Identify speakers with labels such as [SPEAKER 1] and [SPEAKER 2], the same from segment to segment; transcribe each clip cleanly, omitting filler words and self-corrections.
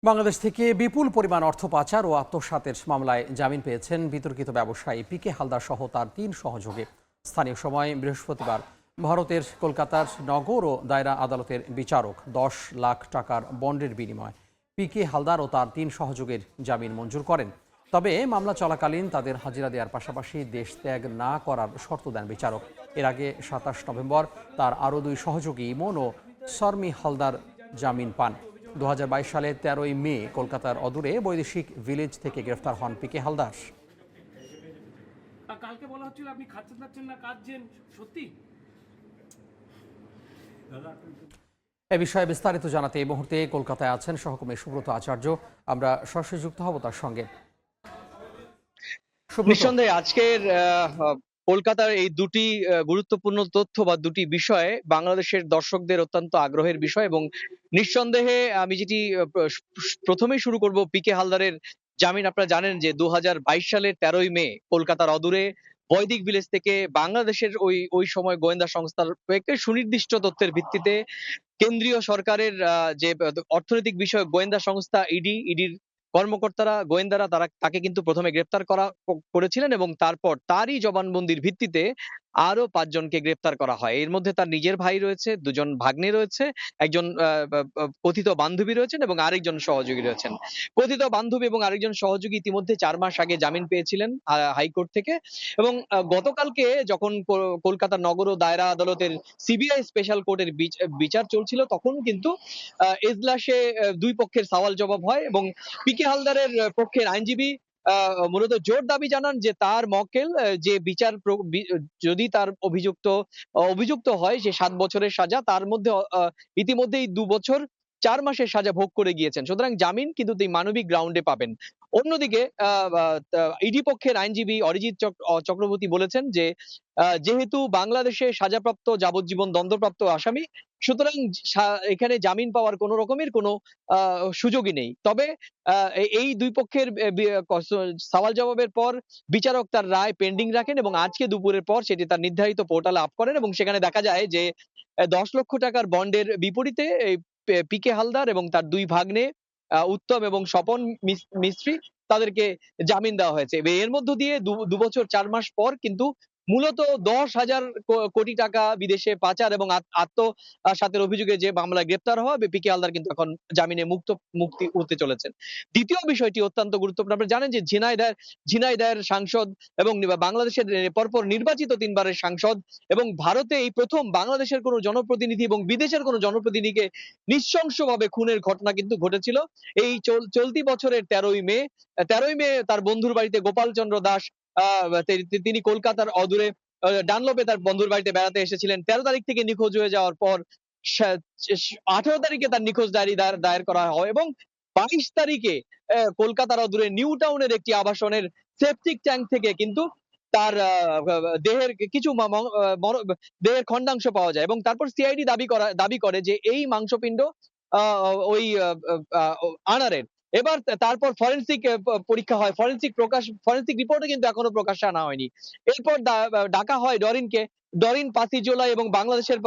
[SPEAKER 1] বাংলাদেশ থেকে বিপুল পরিমাণ অর্থ পাচার ও আত্মসাতের মামলায় জামিন পেয়েছেন বিতর্কিত ব্যবসায়ী পিকে হালদার সহ তার ৩ সহযোগী। স্থানীয় সময় বৃহস্পতিবার ভারতের কলকাতার নগর ও দায়রা আদালতের বিচারক ১০ লাখ টাকার বন্ডের বিনিময়ে পিকে হালদার ও তার ৩ সহযোগীর জামিন মঞ্জুর করেন। তবে মামলা চলাকালীন তাদের হাজিরা দেওয়ার পাশাপাশি দেশ ত্যাগ না করার শর্ত দেন বিচারক। এর আগে ২৭ নভেম্বর তার আরও ২ সহযোগী ইমন ও শর্মি হালদার জামিন পান। ২০২২ সালের ১৩ই মে কলকাতার অদূরে বৈদেশিক ভিলেজ থেকে গ্রেফতার হন পিকে হালদার।
[SPEAKER 2] কালকে বলা হচ্ছিল আপনি খাচ্ছেন না কাঁদছেন, সত্যি?
[SPEAKER 1] এ বিষয়ে বিস্তারিত জানাতে এই মুহূর্তে কলকাতায় আছেন সহকর্মী সুব্রত আচার্য। আমরা সরাসরি যুক্ত হব তার সঙ্গে।
[SPEAKER 3] নিঃসন্দেহে আজকের কলকাতার এই দুটি গুরুত্বপূর্ণ তথ্য বা দুটি বিষয়ে বাংলাদেশের দর্শকদের অত্যন্ত আগ্রহের বিষয় এবং নিঃসন্দেহে আমি যেটি প্রথমেই শুরু করব পিকে হালদারের জামিন। আপনারা জানেন যে ২০২২ সালের ১৩ই মে কলকাতার অদূরে বৈদিক ভিলেজ থেকে বাংলাদেশের ওই সময় গোয়েন্দা সংস্থার একটি সুনির্দিষ্ট তথ্যের ভিত্তিতে কেন্দ্রীয় সরকারের যে অর্থনৈতিক বিষয়ক গোয়েন্দা সংস্থা ইডির কর্মকর্তারা গোয়েন্দারা তাকে কিন্তু প্রথমে গ্রেপ্তার করেছিলেন এবং তারপর তারই জবানবন্দির ভিত্তিতে আরো ৫ জনকে গ্রেপ্তার করা হয়। এর মধ্যে তার নিজের ভাই রয়েছে, ২ জন ভাগ্নে রয়েছে, একজন কথিত বান্ধবী রয়েছেন এবং আরেকজন সহযোগী রয়েছেন। কথিত বান্ধবী এবং আরেকজন সহযোগী ইতিমধ্যে ৪ মাস আগে জামিন পেয়েছিলেন হাইকোর্ট থেকে এবং গতকালকে যখন কলকাতা নগর ও দায়রা আদালতের সিবিআই স্পেশাল কোর্টের বিচার চলছিল তখন কিন্তু এজলাসে ২ পক্ষের সওয়াল জবাব হয় এবং পিকে হালদারের পক্ষের আইনজীবী মূলত জোর দাবি জানান যে তার মক্কেল যে যদি তার অভিযুক্ত হয় যে ৭ বছরের সাজা, তার মধ্যে ইতিমধ্যেই ২ বছর ৪ মাসের সাজা ভোগ করে গিয়েছেন, সুতরাং জামিন কিন্তু তিনি মানবিক গ্রাউন্ডে পাবেন। অন্যদিকে ইডি পক্ষের আইনজীবী অরিজিৎ চক্রবর্তী বলেছেন যে যেহেতু বাংলাদেশে সাজাপ্রাপ্ত যাবজ্জীবন দণ্ডপ্রাপ্ত আসামি, সুতরাং এখানে জামিন পাওয়ার কোন রকমের কোনো সুযোগই নেই। তবে এই ২ পক্ষের সওয়াল জবাবের পর বিচারক তার রায় পেন্ডিং রাখেন এবং আজকে দুপুরের পর সেটি তার নির্ধারিত পোর্টালে আপ করেন এবং সেখানে দেখা যায় যে ১০ লক্ষ টাকার বন্ডের বিপরীতে এই পিকে হালদার এবং তার ২ ভাগ্নে উত্তম এবং স্বপন মিস্ত্রি তাদেরকে জামিন দেওয়া হয়েছে। এর মধ্য দিয়ে ২ বছর ৪ মাস পর কিন্তু মূলত ১০,০০০ কোটি টাকা বিদেশে পাচার এবং আত্মসাতের অভিযোগে যে মামলায় গ্রেপ্তার হওয়া পিকে হালদার কিন্তু এখন জামিনে মুক্তি হতে চলেছেন। দ্বিতীয় বিষয়টি অত্যন্ত গুরুত্বপূর্ণ। আপনারা জানেন যে ঝিনাইদহের সাংসদ এবং বাংলাদেশের পরপর নির্বাচিত ৩ বারের সাংসদ এবং ভারতে এই প্রথম বাংলাদেশের কোনো জনপ্রতিনিধি এবং বিদেশের কোনো জনপ্রতিনিধিকে নৃশংসভাবে খুনের ঘটনা কিন্তু ঘটেছিল এই চলতি বছরের ১৩ই মে তার বন্ধুর বাড়িতে গোপাল চন্দ্র দাস তিনি কলকাতার অদূরে ডানলপে তার বন্ধুর বাড়িতে বেড়াতে এসেছিলেন। ১৩ তারিখ থেকে নিখোঁজ হয়ে যাওয়ার পর ১৮ তারিখে তার নিখোঁজ ডায়েরি দায়ের করা হয় এবং ২২ তারিখে কলকাতার অদূরে নিউ টাউনের একটি আবাসনের সেপটিক ট্যাঙ্ক থেকে কিন্তু তার দেহের কিছু দেহের খন্ডাংশ পাওয়া যায় এবং তারপর সিআইডি দাবি করে যে এই মাংসপিণ্ড ওই আনারের। এবার তারপর ফরেনসিক পরীক্ষা হয়, ফরেনসিক রিপোর্টও কিন্তু এখনো প্রকাশ্যে আনা হয়নি। এরপর ডাকা হয় ডরিনকে। ডরিন ৫ই জুলাই এবং বাংলাদেশের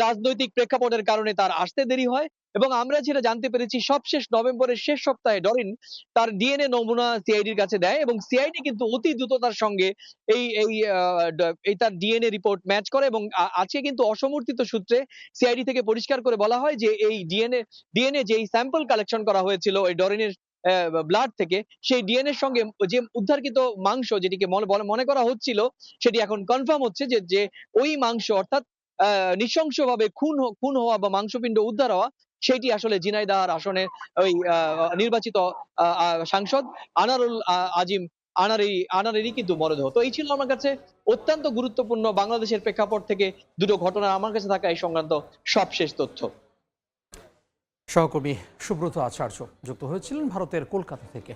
[SPEAKER 3] রাজনৈতিক প্রেক্ষাপটের কারণে তার আসতে দেরি হয় এবং আমরা যেটা জানতে পেরেছি সবশেষ নভেম্বরের শেষ সপ্তাহে ডরিন তার ডিএনএ নমুনা সিআইডির কাছে দেয় এবং সিআইডি কিন্তু অতি দ্রুততার সঙ্গে এই তার ডিএনএ রিপোর্ট ম্যাচ করে এবং আজকে কিন্তু অসমর্থিত সূত্রে সিআইডি থেকে পরিষ্কার করে বলা হয় যে এই ডিএনএ যেই স্যাম্পল কালেকশন করা হয়েছিল ওই ডরিনের ব্লাড থেকে, সেই ডিএনএ এর সঙ্গে যে উদ্ধারকৃত মাংস যেটিকে মনে করা হচ্ছিল সেটি এখন কনফার্ম হচ্ছে যে ওই মাংস অর্থাৎ নৃশংসভাবে খুন হওয়া বা মাংসপিণ্ড উদ্ধার হওয়া সেটি আসলে ঝিনাইদহ আসনের ওই নির্বাচিত সাংসদ আনারুল আজিম আনারেরই কিন্তু মরদেহ। তো এই ছিল আমার কাছে অত্যন্ত গুরুত্বপূর্ণ বাংলাদেশের প্রেক্ষাপট থেকে দুটো ঘটনা আমার কাছে থাকা এই সংক্রান্ত সবশেষ তথ্য।
[SPEAKER 1] সহকর্মী সুব্রত আচার্য যুক্ত হয়েছিলেন ভারতের কলকাতা থেকে।